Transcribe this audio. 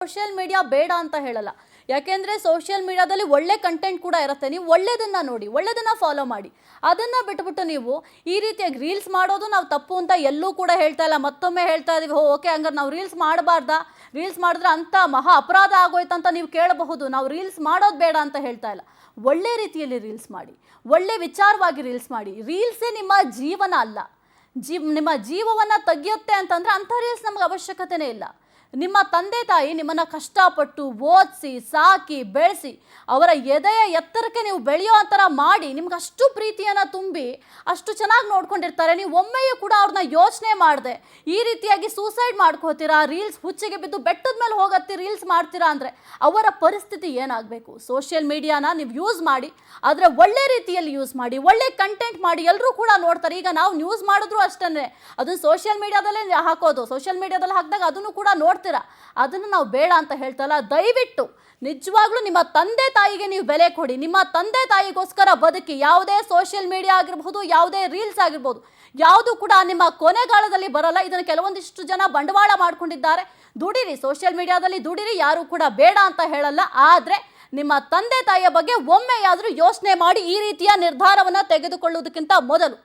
Social media ಬೇಡ ಅಂತ ಹೇಳಲ್ಲ. ಯಾಕೆಂದ್ರೆ ಸೋಷಿಯಲ್ ಮೀಡಿಯಾದಲ್ಲಿ ಒಳ್ಳೆ ಕಂಟೆಂಟ್ ಕೂಡ ಇರುತ್ತೆ. ನೀವು ಒಳ್ಳೆದನ್ನ ನೋಡಿ, ಒಳ್ಳೆದನ್ನ ಫಾಲೋ ಮಾಡಿ. ಅದನ್ನ ಬಿಟ್ಬಿಟ್ಟು ನೀವು ಈ ರೀತಿಯಾಗಿ ರೀಲ್ಸ್ ಮಾಡೋದು ನಾವು ತಪ್ಪು ಅಂತ ಎಲ್ಲೂ ಕೂಡ ಹೇಳ್ತಾ ಇಲ್ಲ. ಮತ್ತೊಮ್ಮೆ ಹೇಳ್ತಾ ಇದೀವಿ, ಓಕೆ ಹಂಗಾರೆ ನಾವು ರೀಲ್ಸ್ ಮಾಡಬಾರ್ದಾ, ರೀಲ್ಸ್ ಮಾಡಿದ್ರೆ ಅಂತ ಮಹಾ ಅಪರಾಧ ಆಗೋಯ್ತು ಅಂತ ನೀವು ಕೇಳಬಹುದು. ನಾವು ರೀಲ್ಸ್ ಮಾಡೋದು ಬೇಡ ಅಂತ ಹೇಳ್ತಾ ಇಲ್ಲ. ಒಳ್ಳೆ ರೀತಿಯಲ್ಲಿ ರೀಲ್ಸ್ ಮಾಡಿ, ಒಳ್ಳೆ ವಿಚಾರವಾಗಿ ರೀಲ್ಸ್ ಮಾಡಿ. ರೀಲ್ಸೇ ನಿಮ್ಮ ಜೀವನ ಅಲ್ಲ. ನಿಮ್ಮ ಜೀವವನ್ನು ತೆಗೆಯುತ್ತೆ ಅಂತಂದ್ರೆ ಅಂಥ ರೀಲ್ಸ್ ನಮಗೆ ಅವಶ್ಯಕತೆನೇ ಇಲ್ಲ. ನಿಮ್ಮ ತಂದೆ ತಾಯಿ ನಿಮ್ಮನ್ನು ಕಷ್ಟಪಟ್ಟು ಓದಿಸಿ ಸಾಕಿ ಬೆಳೆಸಿ ಅವರ ಎದೆಯ ಎತ್ತರಕ್ಕೆ ನೀವು ಬೆಳೆಯೋ ಥರ ಮಾಡಿ ನಿಮ್ಗೆ ಅಷ್ಟು ಪ್ರೀತಿಯನ್ನು ತುಂಬಿ ಅಷ್ಟು ಚೆನ್ನಾಗಿ ನೋಡ್ಕೊಂಡಿರ್ತಾರೆ. ನೀವು ಒಮ್ಮೆಯೂ ಕೂಡ ಅವ್ರನ್ನ ಯೋಚನೆ ಮಾಡದೆ ಈ ರೀತಿಯಾಗಿ ಸೂಸೈಡ್ ಮಾಡ್ಕೋತೀರಾ, ರೀಲ್ಸ್ ಹುಚ್ಚಿಗೆ ಬಿದ್ದು ಬೆಟ್ಟದ ಮೇಲೆ ಹೋಗತ್ತಿ ರೀಲ್ಸ್ ಮಾಡ್ತೀರಾ ಅಂದರೆ ಅವರ ಪರಿಸ್ಥಿತಿ ಏನಾಗಬೇಕು? ಸೋಷಿಯಲ್ ಮೀಡಿಯಾನ ನೀವು ಯೂಸ್ ಮಾಡಿ, ಆದರೆ ಒಳ್ಳೆ ರೀತಿಯಲ್ಲಿ ಯೂಸ್ ಮಾಡಿ, ಒಳ್ಳೆ ಕಂಟೆಂಟ್ ಮಾಡಿ, ಎಲ್ಲರೂ ಕೂಡ ನೋಡ್ತಾರೆ. ಈಗ ನಾವು ನ್ಯೂಸ್ ಮಾಡಿದ್ರು ಅಷ್ಟೇ ಅದನ್ನು ಸೋಷಿಯಲ್ ಮೀಡಿಯಾದಲ್ಲೇ ಹಾಕೋದು, ಸೋಷಿಯಲ್ ಮೀಡಿಯಾದಲ್ಲಿ ಹಾಕಿದಾಗ ಅದನ್ನು ಕೂಡ ನೋಡ್ತೀರಾ. ಅದನ್ನು ನಾವು ಬೇಡ ಅಂತ ಹೇಳ್ತಲ್ಲ. ದಯವಿಟ್ಟು ನಿಜವಾಗ್ಲೂ ನಿಮ್ಮ ತಂದೆ ತಾಯಿಗೆ ನೀವು ಬೆಲೆ ಕೊಡಿ. ನಿಮ್ಮ ತಂದೆ ತಾಯಿಗೋಸ್ಕರ ಬದುಕಿ. ಯಾವುದೇ ಸೋಷಿಯಲ್ ಮೀಡಿಯಾ ಆಗಿರಬಹುದು, ಯಾವುದೇ ರೀಲ್ಸ್ ಆಗಿರ್ಬೋದು, ಯಾವುದು ಕೂಡ ನಿಮ್ಮ ಕೊನೆಗಾಲದಲ್ಲಿ ಬರಲ್ಲ. ಇದನ್ನು ಕೆಲವೊಂದಿಷ್ಟು ಜನ ಬಂಡವಾಳ ಮಾಡ್ಕೊಂಡಿದ್ದಾರೆ. ದುಡಿರಿ, ಸೋಷಿಯಲ್ ಮೀಡಿಯಾದಲ್ಲಿ ದುಡಿರಿ, ಯಾರು ಕೂಡ ಬೇಡ ಅಂತ ಹೇಳಲ್ಲ. ಆದರೆ ನಿಮ್ಮ ತಂದೆ ತಾಯಿಯ ಬಗ್ಗೆ ಒಮ್ಮೆಯಾದರೂ ಯೋಚನೆ ಮಾಡಿ ಈ ರೀತಿಯ ನಿರ್ಧಾರವನ್ನು ತೆಗೆದುಕೊಳ್ಳುವುದಕ್ಕಿಂತ ಮೊದಲು